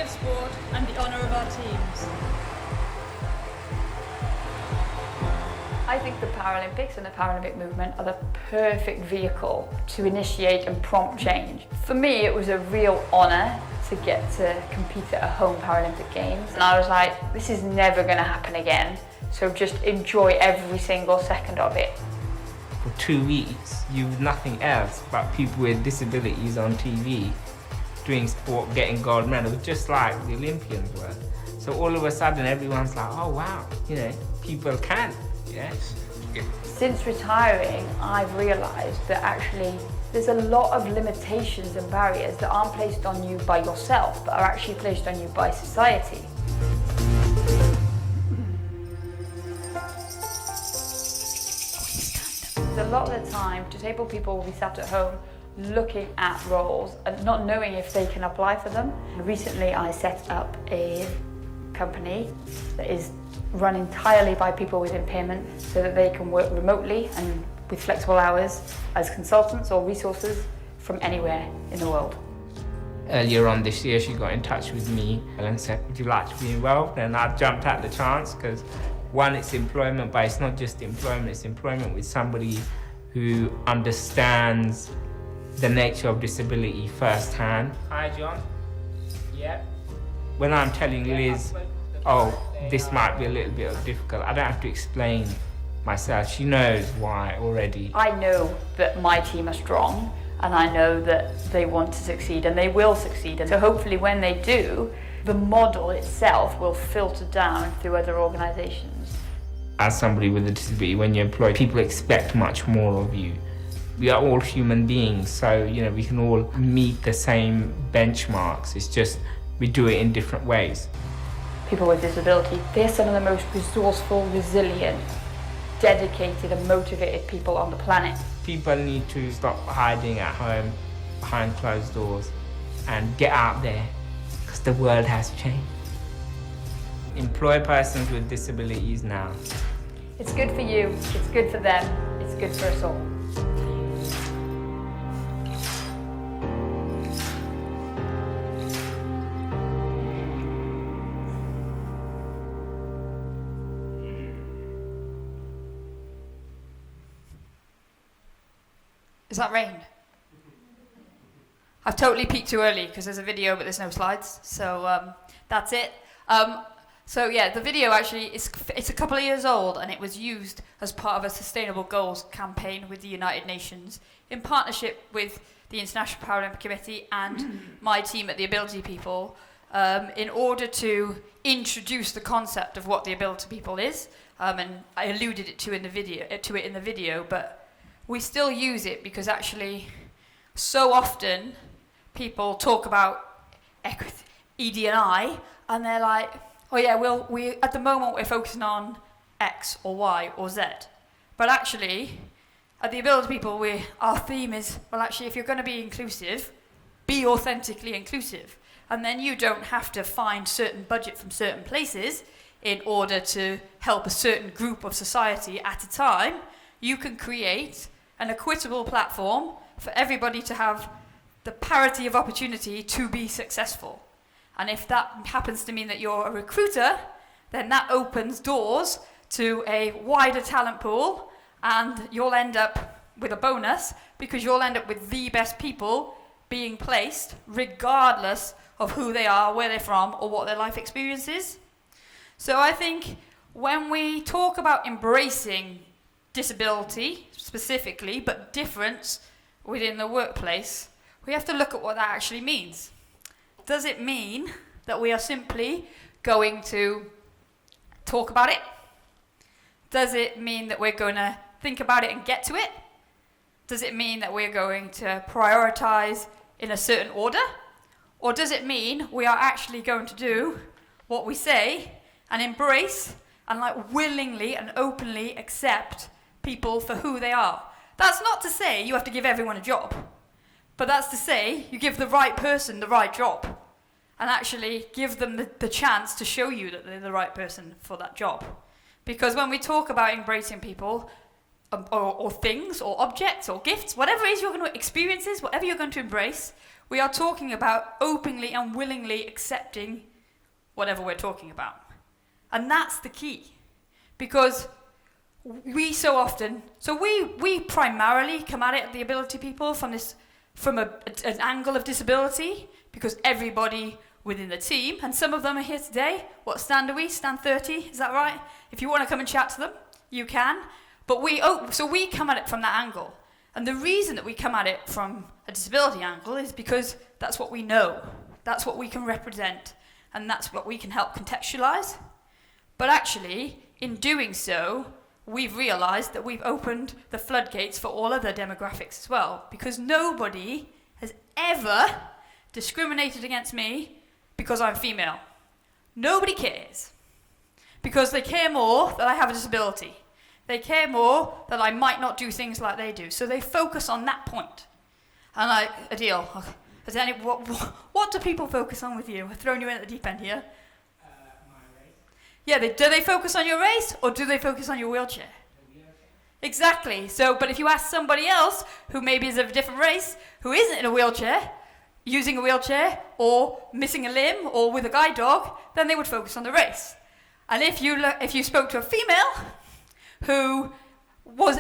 of sport and the honour of our teams. I think the Paralympics and the Paralympic movement are the perfect vehicle to initiate and prompt change. For me, it was a real honour to get to compete at a home Paralympic Games. And I was like, this is never going to happen again. So just enjoy every single second of it. For 2 weeks, you've nothing else but people with disabilities on TV doing sport, getting gold medals, just like the Olympians were. So all of a sudden, everyone's like, oh wow, people can. Yes. Since retiring, I've realised that actually there's a lot of limitations and barriers that aren't placed on you by yourself, but are actually placed on you by society. A lot of the time, disabled people will be sat at home looking at roles and not knowing if they can apply for them. Recently, I set up a company that is run entirely by people with impairment so that they can work remotely and with flexible hours as consultants or resources from anywhere in the world. Earlier on this year, she got in touch with me and said, would you like to be involved? And I jumped at the chance because one, it's employment, but it's not just employment, it's employment with somebody who understands the nature of disability firsthand. Hi, John. Yeah. When I'm telling Liz, oh, this might be a little bit difficult, I don't have to explain myself. She knows why already. I know that my team are strong and I know that they want to succeed and they will succeed. And so hopefully when they do, the model itself will filter down through other organisations. As somebody with a disability, when you employ, people expect much more of you. We are all human beings, so we can all meet the same benchmarks. It's just we do it in different ways. People with disability, they're some of the most resourceful, resilient, dedicated and motivated people on the planet. People need to stop hiding at home behind closed doors and get out there because the world has changed. Employ persons with disabilities now. It's good for you, it's good for them, it's good for us all. Is that rain? I've totally peaked too early because there's a video but there's no slides, so that's it. So yeah, the video actually it's a couple of years old and it was used as part of a Sustainable Goals campaign with the United Nations in partnership with the International Paralympic Committee and my team at the Ability People in order to introduce the concept of what the Ability People is. And I alluded it in the video, but we still use it because actually so often people talk about ED&I and they're like, oh yeah, we at the moment we're focusing on X or Y or Z. But actually, at the Ability People, our theme is, well actually if you're going to be inclusive, be authentically inclusive. And then you don't have to find certain budget from certain places in order to help a certain group of society at a time. You can create an equitable platform for everybody to have the parity of opportunity to be successful. And if that happens to mean that you're a recruiter, then that opens doors to a wider talent pool and you'll end up with a bonus because you'll end up with the best people being placed regardless of who they are, where they're from, or what their life experience is. So I think when we talk about embracing disability specifically, but difference within the workplace, we have to look at what that actually means. Does it mean that we are simply going to talk about it? Does it mean that we're going to think about it and get to it? Does it mean that we're going to prioritize in a certain order? Or does it mean we are actually going to do what we say and embrace and willingly and openly accept people for who they are? That's not to say you have to give everyone a job, but that's to say you give the right person the right job and actually give them the chance to show you that they're the right person for that job. Because when we talk about embracing people, or things or objects or gifts, whatever it is you're going to experiences, whatever you're going to embrace, we are talking about openly and willingly accepting whatever we're talking about. And that's the key. Because we so often, we primarily come at it at the ability people from an angle of disability, because everybody within the team, and some of them are here today. What stand are we? Stand 30, is that right? If you want to come and chat to them, you can. But we come at it from that angle. And the reason that we come at it from a disability angle is because that's what we know. That's what we can represent. And that's what we can help contextualize. But actually, in doing so, we've realized that we've opened the floodgates for all other demographics as well. Because nobody has ever discriminated against me because I'm female. Nobody cares. Because they care more that I have a disability. They care more that I might not do things like they do. So they focus on that point. And Adil, what do people focus on with you? I've thrown you in at the deep end here. My race. Yeah, do they focus on your race or do they focus on your wheelchair? Exactly. So, but if you ask somebody else who maybe is of a different race, who isn't in a wheelchair, using a wheelchair or missing a limb or with a guide dog, then they would focus on the race. And if you spoke to a female who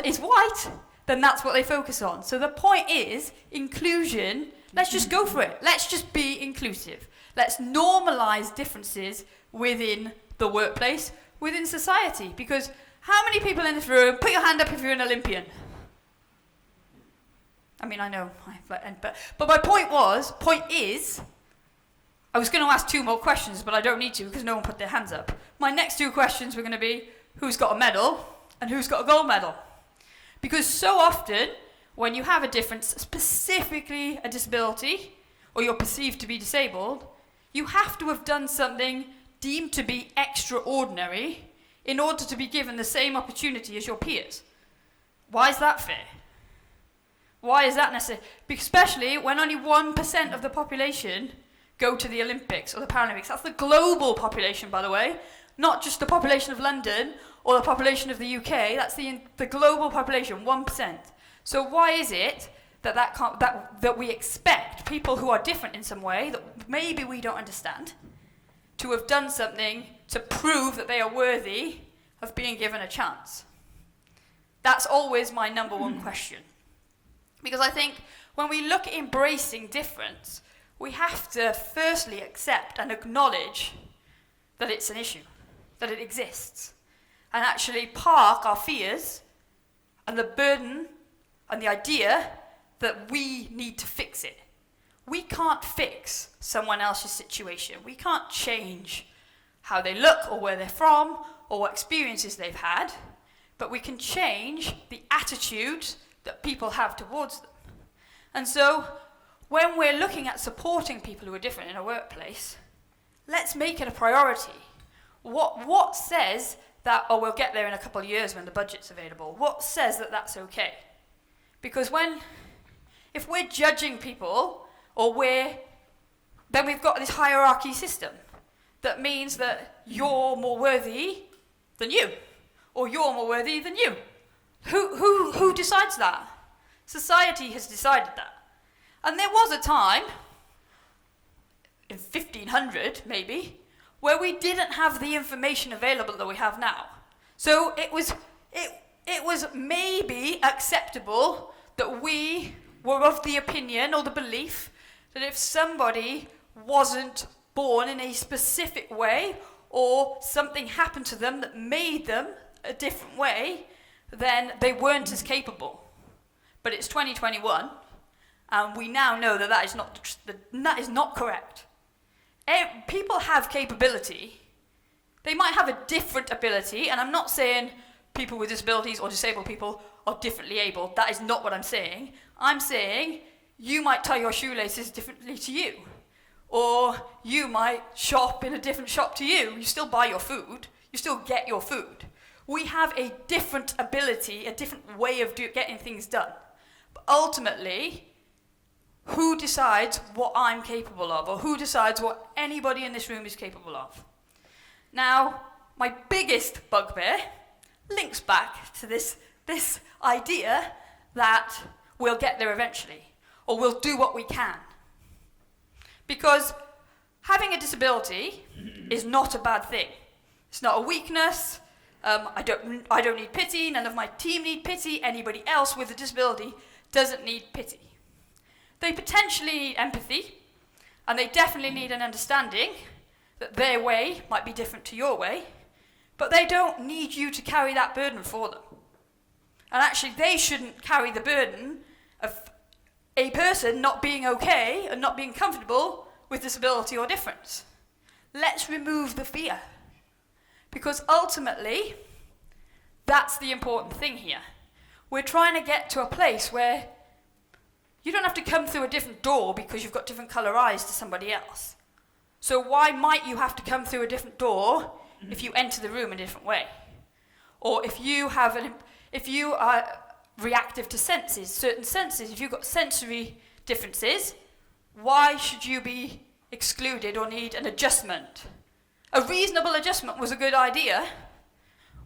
is white, then that's what they focus on. So the point is, inclusion, let's just go for it. Let's just be inclusive. Let's normalize differences within the workplace, within society. Because how many people in this room, put your hand up if you're an Olympian? I mean, I know, but my point is, I was going to ask 2 more questions, but I don't need to because no one put their hands up. My next 2 questions were going to be, who's got a medal and who's got a gold medal? Because so often, when you have a difference, specifically a disability, or you're perceived to be disabled, you have to have done something deemed to be extraordinary in order to be given the same opportunity as your peers. Why is that fair? Why is that necessary? Especially when only 1% of the population go to the Olympics or the Paralympics. That's the global population, by the way, not just the population of London or the population of the UK. That's the global population, 1%. So why is it that we expect people who are different in some way, that maybe we don't understand, to have done something to prove that they are worthy of being given a chance? That's always my number one question. Because I think when we look at embracing difference, we have to firstly accept and acknowledge that it's an issue, that it exists, and actually park our fears and the burden and the idea that we need to fix it. We can't fix someone else's situation. We can't change how they look or where they're from or what experiences they've had, but we can change the attitude that people have towards them. And so, when we're looking at supporting people who are different in a workplace, let's make it a priority. What says that, oh, we'll get there in a couple of years when the budget's available? What says that that's okay? Because if we're judging people, then we've got this hierarchy system that means that you're more worthy than you, or you're more worthy than you. Who decides that? Society has decided that. And there was a time, in 1500 maybe, where we didn't have the information available that we have now. So it was maybe acceptable that we were of the opinion or the belief that if somebody wasn't born in a specific way or something happened to them that made them a different way, then they weren't as capable. But it's 2021, and we now know that that is not correct. People have capability. They might have a different ability, and I'm not saying people with disabilities or disabled people are differently able. That is not what I'm saying. I'm saying you might tie your shoelaces differently to you, or you might shop in a different shop to you. You still buy your food. You still get your food. We have a different ability, a different way of getting things done. But ultimately, who decides what I'm capable of, or who decides what anybody in this room is capable of? Now, my biggest bugbear links back to this this idea that we'll get there eventually, or we'll do what we can. Because having a disability is not a bad thing. It's not a weakness. I don't need pity. None of my team need pity. Anybody else with a disability doesn't need pity. They potentially need empathy, and they definitely need an understanding that their way might be different to your way, but they don't need you to carry that burden for them. And actually, they shouldn't carry the burden of a person not being okay and not being comfortable with disability or difference. Let's remove the fear. Because ultimately, that's the important thing here. We're trying to get to a place where you don't have to come through a different door because you've got different colour eyes to somebody else. So why might you have to come through a different door if you enter the room in a different way? Or if you are reactive to senses, certain senses, if you've got sensory differences, why should you be excluded or need an adjustment? A reasonable adjustment was a good idea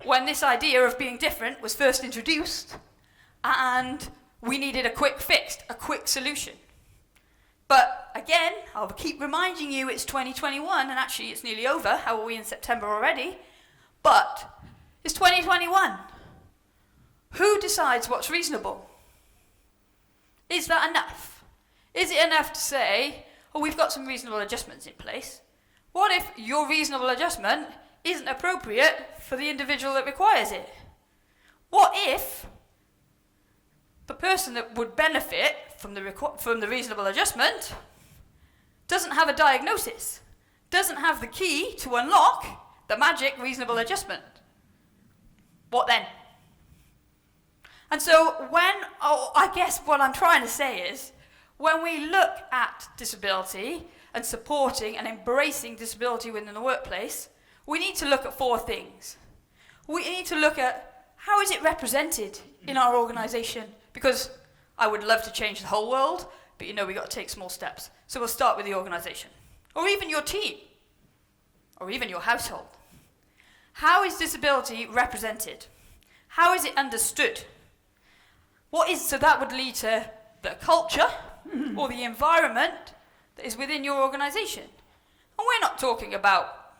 when this idea of being different was first introduced, and we needed a quick fix, a quick solution. But again, I'll keep reminding you it's 2021, and actually it's nearly over. How are we in September already? But it's 2021. Who decides what's reasonable? Is that enough? Is it enough to say, oh, we've got some reasonable adjustments in place? What if your reasonable adjustment isn't appropriate for the individual that requires it? What if the person that would benefit from the reasonable adjustment doesn't have a diagnosis, doesn't have the key to unlock the magic reasonable adjustment? What then? And so I guess what I'm trying to say is, when we look at disability and supporting and embracing disability within the workplace, we need to look at 4 things. We need to look at how is it represented in our organisation, because I would love to change the whole world, but we've got to take small steps. So we'll start with the organisation, or even your team, or even your household. How is disability represented? How is it understood? So that would lead to the culture or the environment that is within your organisation. And we're not talking about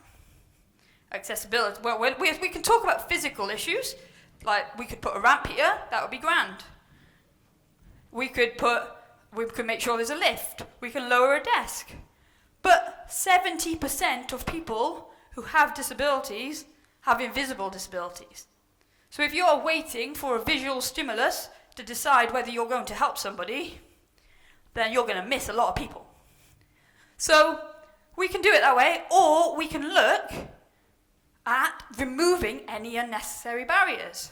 accessibility. Well, we can talk about physical issues, like we could put a ramp here, that would be grand. We could make sure there's a lift. We can lower a desk. But 70% of people who have disabilities have invisible disabilities. So if you're waiting for a visual stimulus to decide whether you're going to help somebody, then you're going to miss a lot of people. So we can do it that way, or we can look at removing any unnecessary barriers.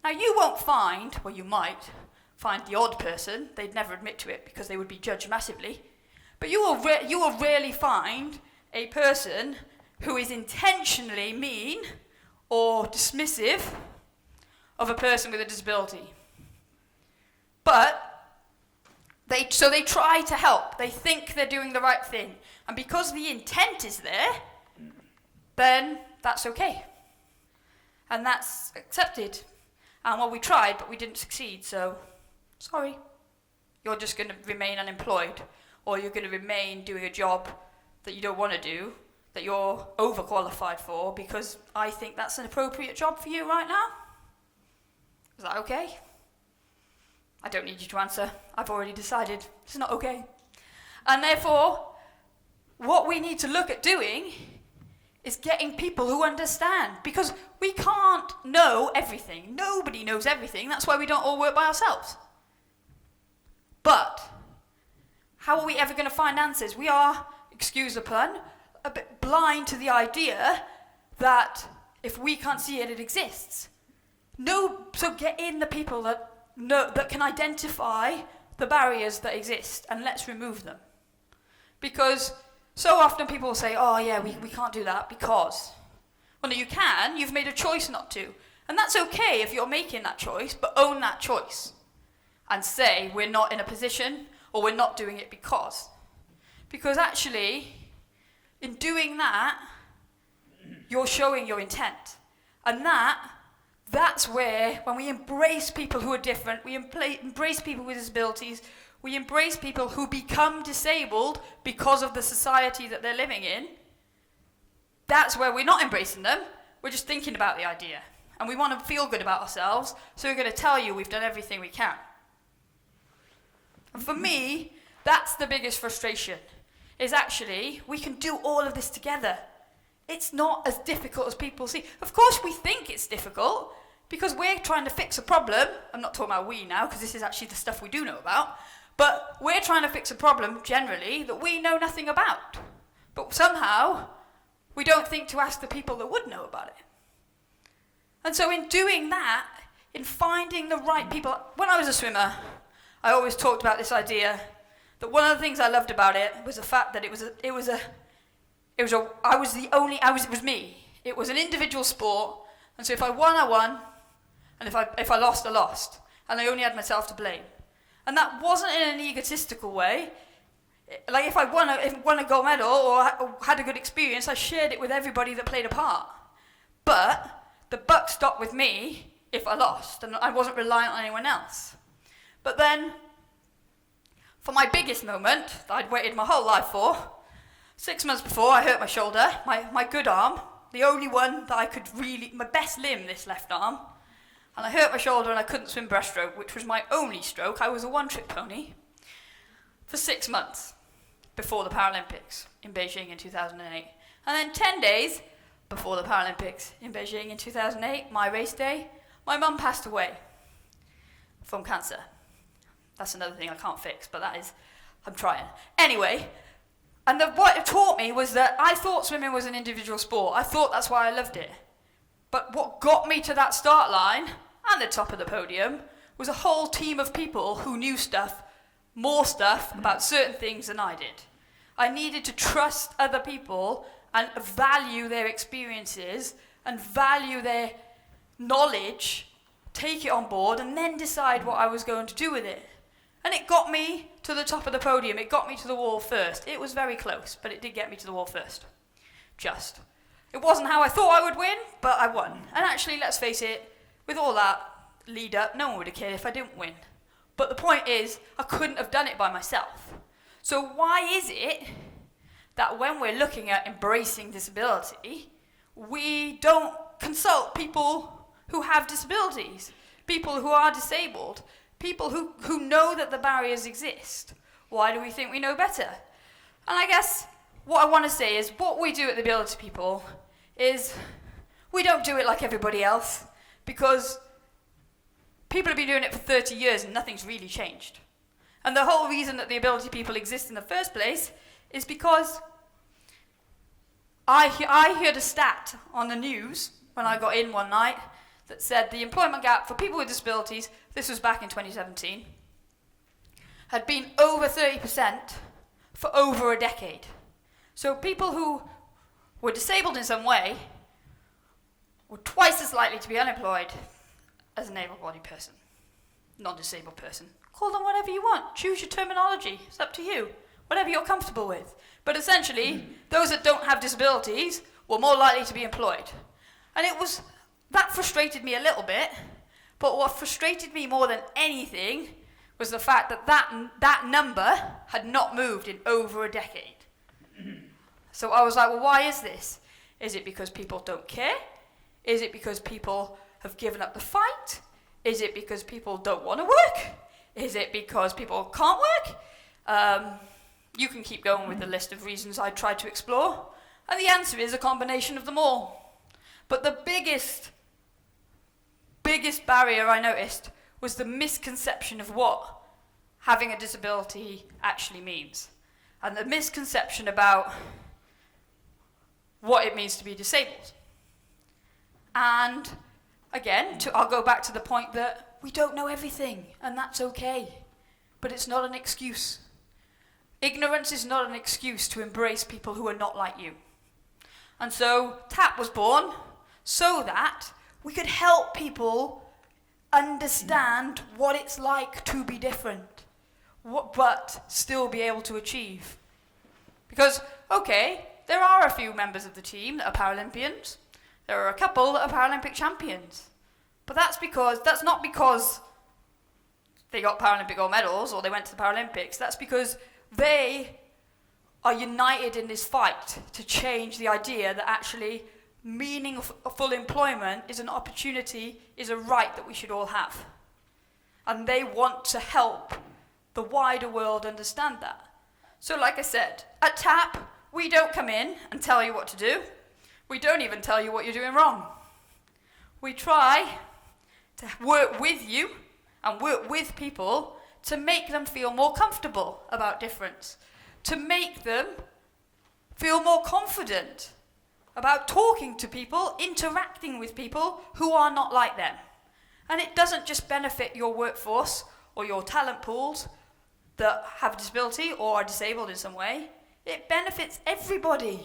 Now you won't find, well you might find the odd person, they'd never admit to it because they would be judged massively, but you will rarely find a person who is intentionally mean or dismissive of a person with a disability. But they try to help. They think they're doing the right thing. And because the intent is there, then that's okay. And that's accepted. And well, we tried, but we didn't succeed, so sorry. You're just going to remain unemployed, or you're going to remain doing a job that you don't want to do, that you're overqualified for, because I think that's an appropriate job for you right now. Is that okay? I don't need you to answer. I've already decided it's not okay. And therefore, what we need to look at doing is getting people who understand, because we can't know everything. Nobody knows everything. That's why we don't all work by ourselves. But how are we ever going to find answers? We are, excuse the pun, a bit blind to the idea that if we can't see it, it exists. So get in the people that can identify the barriers that exist, and let's remove them. Because so often people will say, oh yeah, we can't do that because... Well, no, you can. You've made a choice not to. And that's okay if you're making that choice, but own that choice. And say, we're not in a position, or we're not doing it because. Because actually, in doing that, you're showing your intent. And That's where, when we embrace people who are different, we embrace people with disabilities, we embrace people who become disabled because of the society that they're living in, that's where we're not embracing them, we're just thinking about the idea. And we want to feel good about ourselves, so we're going to tell you we've done everything we can. And for me, that's the biggest frustration, is actually, we can do all of this together. It's not as difficult as people see. Of course we think it's difficult, because we're trying to fix a problem. I'm not talking about we now, because this is actually the stuff we do know about. But we're trying to fix a problem, generally, that we know nothing about. But somehow, we don't think to ask the people that would know about it. And so in doing that, in finding the right people, when I was a swimmer, I always talked about this idea that one of the things I loved about it was the fact that it was me. It was an individual sport, and so if I won, I won, and if I lost, I lost, and I only had myself to blame. And that wasn't in an egotistical way. Like if I won a gold medal or had a good experience, I shared it with everybody that played a part. But the buck stopped with me if I lost, and I wasn't reliant on anyone else. But then, for my biggest moment that I'd waited my whole life for, 6 months before I hurt my shoulder, my good arm, the only one that I could really, my best limb, this left arm, and I hurt my shoulder and I couldn't swim breaststroke, which was my only stroke. I was a one-trick pony for 6 months before the Paralympics in Beijing in 2008. And then 10 days before the Paralympics in Beijing in 2008, my race day, my mum passed away from cancer. That's another thing I can't fix, but I'm trying. Anyway, and what it taught me was that I thought swimming was an individual sport. I thought that's why I loved it. But what got me to that start line and the top of the podium was a whole team of people who knew more stuff about certain things than I did. I needed to trust other people and value their experiences and value their knowledge, take it on board, and then decide what I was going to do with it. And it got me to the top of the podium. It got me to the wall first. It was very close, but it did get me to the wall first. Just. It wasn't how I thought I would win, but I won. And actually, let's face it, with all that lead up, no one would have cared if I didn't win. But the point is, I couldn't have done it by myself. So why is it that when we're looking at embracing disability, we don't consult people who have disabilities, people who are disabled, people who know that the barriers exist? Why do we think we know better? And I guess what I want to say is what we do at the Ability People is we don't do it like everybody else, because people have been doing it for 30 years and nothing's really changed. And the whole reason that the Ability People exist in the first place is because I heard a stat on the news when I got in one night that said the employment gap for people with disabilities, this was back in 2017, had been over 30% for over a decade. So people who were disabled in some way were twice as likely to be unemployed as an able-bodied person, non-disabled person. Call them whatever you want. Choose your terminology. It's up to you. Whatever you're comfortable with. But essentially, those that don't have disabilities were more likely to be employed. And that frustrated me a little bit, but what frustrated me more than anything was the fact that number had not moved in over a decade. So I was like, well, why is this? Is it because people don't care? Is it because people have given up the fight? Is it because people don't want to work? Is it because people can't work? You can keep going with the list of reasons I tried to explore, and the answer is a combination of them all. But the biggest barrier I noticed was the misconception of what having a disability actually means, and the misconception about what it means to be disabled. And again, I'll go back to the point that we don't know everything, and that's okay, but it's not an excuse. Ignorance is not an excuse to embrace people who are not like you. And so TAP was born so that we could help people understand what it's like to be different, but still be able to achieve. Because, okay, there are a few members of the team that are Paralympians. There are a couple that are Paralympic champions. But that's not because they got Paralympic gold medals or they went to the Paralympics. That's because they are united in this fight to change the idea that actually meaningful employment is an opportunity, is a right that we should all have. And they want to help the wider world understand that. So like I said, at TAP, we don't come in and tell you what to do. We don't even tell you what you're doing wrong. We try to work with you and work with people to make them feel more comfortable about difference, to make them feel more confident about talking to people, interacting with people who are not like them. And it doesn't just benefit your workforce or your talent pools that have a disability or are disabled in some way. It benefits everybody.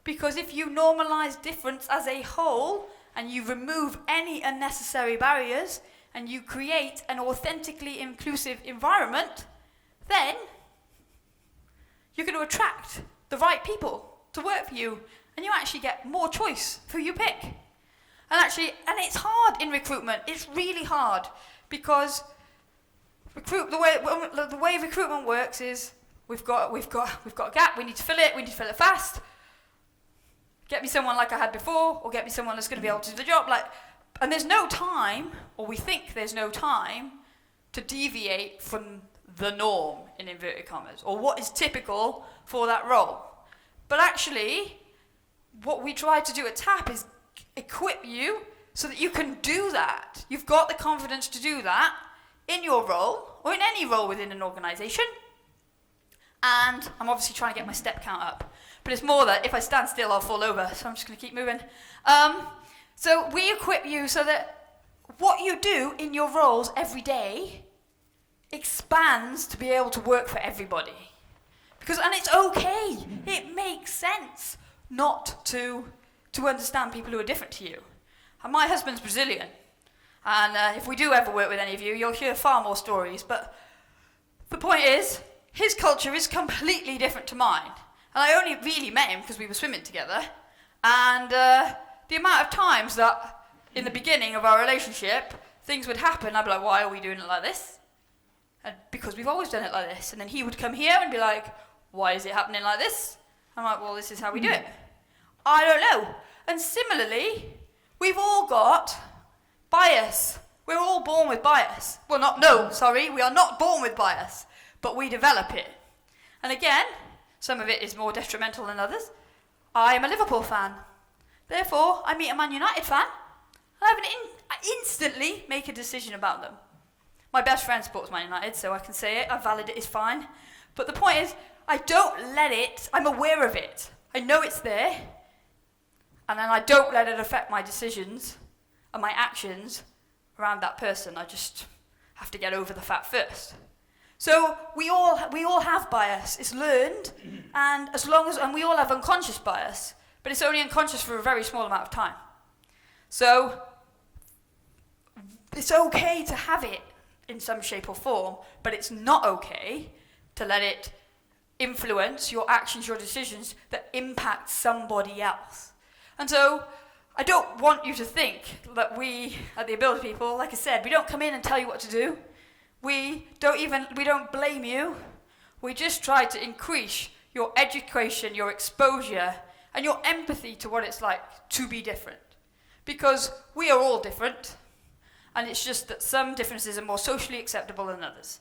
Because if you normalise difference as a whole and you remove any unnecessary barriers and you create an authentically inclusive environment, then you're going to attract the right people to work for you, and you actually get more choice for who you pick. And it's hard in recruitment. It's really hard because the way recruitment works is we've got a gap. We need to fill it. We need to fill it fast. Get me someone like I had before, or get me someone that's going to be able to do the job. And there's no time, or we think there's no time, to deviate from the norm, in inverted commas, or what is typical for that role. But actually, what we try to do at TAP is equip you so that you can do that. You've got the confidence to do that in your role, or in any role within an organisation. And I'm obviously trying to get my step count up. But it's more that if I stand still, I'll fall over, so I'm just going to keep moving. So we equip you so that what you do in your roles every day expands to be able to work for everybody. And it's okay. It makes sense not to understand people who are different to you. And my husband's Brazilian. And if we do ever work with any of you, you'll hear far more stories. But the point is, his culture is completely different to mine. And I only really met him because we were swimming together. And the amount of times that in the beginning of our relationship, things would happen, I'd be like, why are we doing it like this? And because we've always done it like this. And then he would come here and be like, why is it happening like this? I'm like, well, this is how we do it. I don't know. And similarly, we've all got bias. We're all born with bias. We are not born with bias, but we develop it. And again, some of it is more detrimental than others. I am a Liverpool fan. Therefore, I meet a Man United fan, and I instantly make a decision about them. My best friend supports Man United, so I can say it. I valid it is fine. But the point is, I don't let it, I'm aware of it. I know it's there, and then I don't let it affect my decisions and my actions around that person. I just have to get over the fact first. So we all have bias. It's learned, and we all have unconscious bias, but it's only unconscious for a very small amount of time. So it's okay to have it in some shape or form, but it's not okay to let it influence your actions, your decisions that impact somebody else. And so I don't want you to think that we, at the Ability People, like I said, we don't come in and tell you what to do. We don't blame you. We just try to increase your education, your exposure, and your empathy to what it's like to be different. Because we are all different, and it's just that some differences are more socially acceptable than others.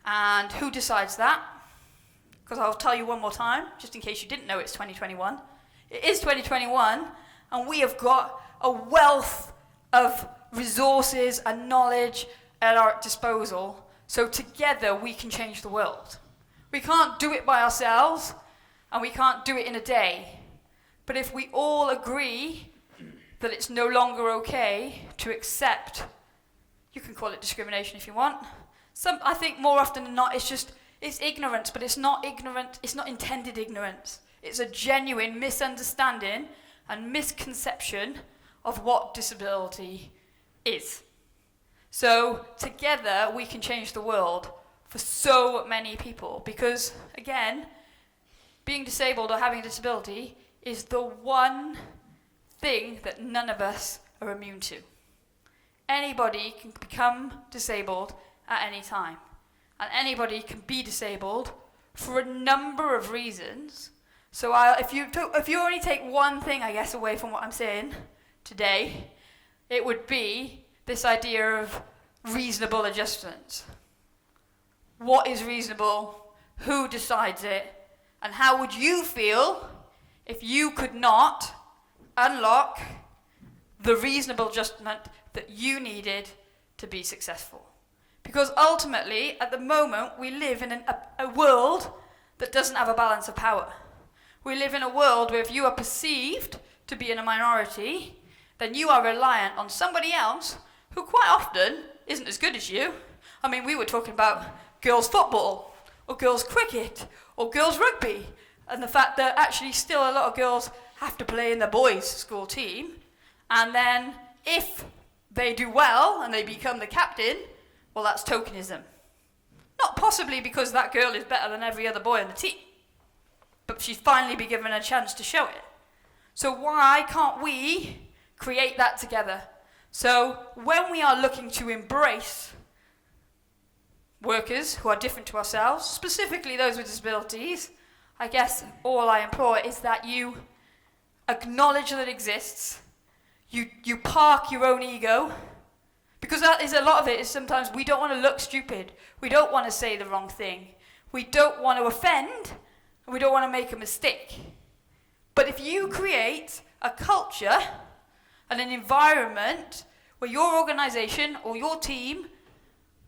And who decides that? Because I'll tell you one more time, just in case you didn't know it's 2021. It is 2021, and we have got a wealth of resources and knowledge at our disposal, so together we can change the world. We can't do it by ourselves, and we can't do it in a day. But if we all agree that it's no longer okay to accept, you can call it discrimination if you want. I think more often than not, it's ignorance, but it's not ignorant, it's not intended ignorance. It's a genuine misunderstanding and misconception of what disability is. So together we can change the world for so many people, because again, being disabled or having a disability is the one thing that none of us are immune to. anybody can become disabled at any time. And anybody can be disabled for a number of reasons. So if you only take one thing, I guess, away from what I'm saying today, it would be this idea of reasonable adjustments. What is reasonable? Who decides it? And how would you feel if you could not unlock the reasonable adjustment that you needed to be successful? Because ultimately, at the moment, we live in a world that doesn't have a balance of power. We live in a world where if you are perceived to be in a minority, then you are reliant on somebody else who quite often isn't as good as you. I mean, we were talking about girls' football, or girls' cricket, or girls' rugby, and the fact that actually still a lot of girls have to play in the boys' school team, and then if they do well and they become the captain, well, that's tokenism. Not possibly because that girl is better than every other boy on the team, but she's finally been given a chance to show it. So why can't we create that together? So when we are looking to embrace workers who are different to ourselves, specifically those with disabilities, I guess all I implore is that you acknowledge that it exists, you park your own ego, because that is a lot of it, is sometimes we don't want to look stupid, we don't want to say the wrong thing, we don't want to offend, and we don't want to make a mistake. But if you create a culture and an environment where your organisation or your team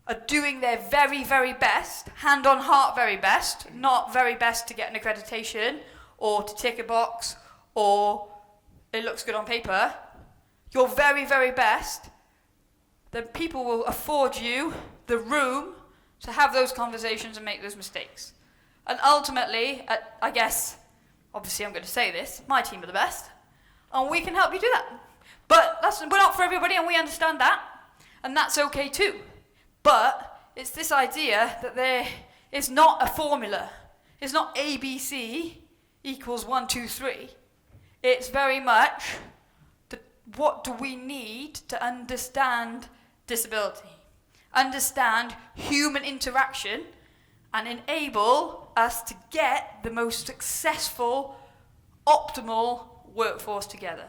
are doing their very, very best, hand on heart very best, not very best to get an accreditation or to tick a box or it looks good on paper, your very, very best, then people will afford you the room to have those conversations and make those mistakes. And ultimately, I guess, obviously I'm going to say this, my team are the best, and we can help you do that. But we're not for everybody, and we understand that, and that's okay too. But it's this idea that there is not a formula. It's not ABC equals 1, 2, 3. It's very much what do we need to understand disability, understand human interaction, and enable us to get the most successful, optimal workforce together.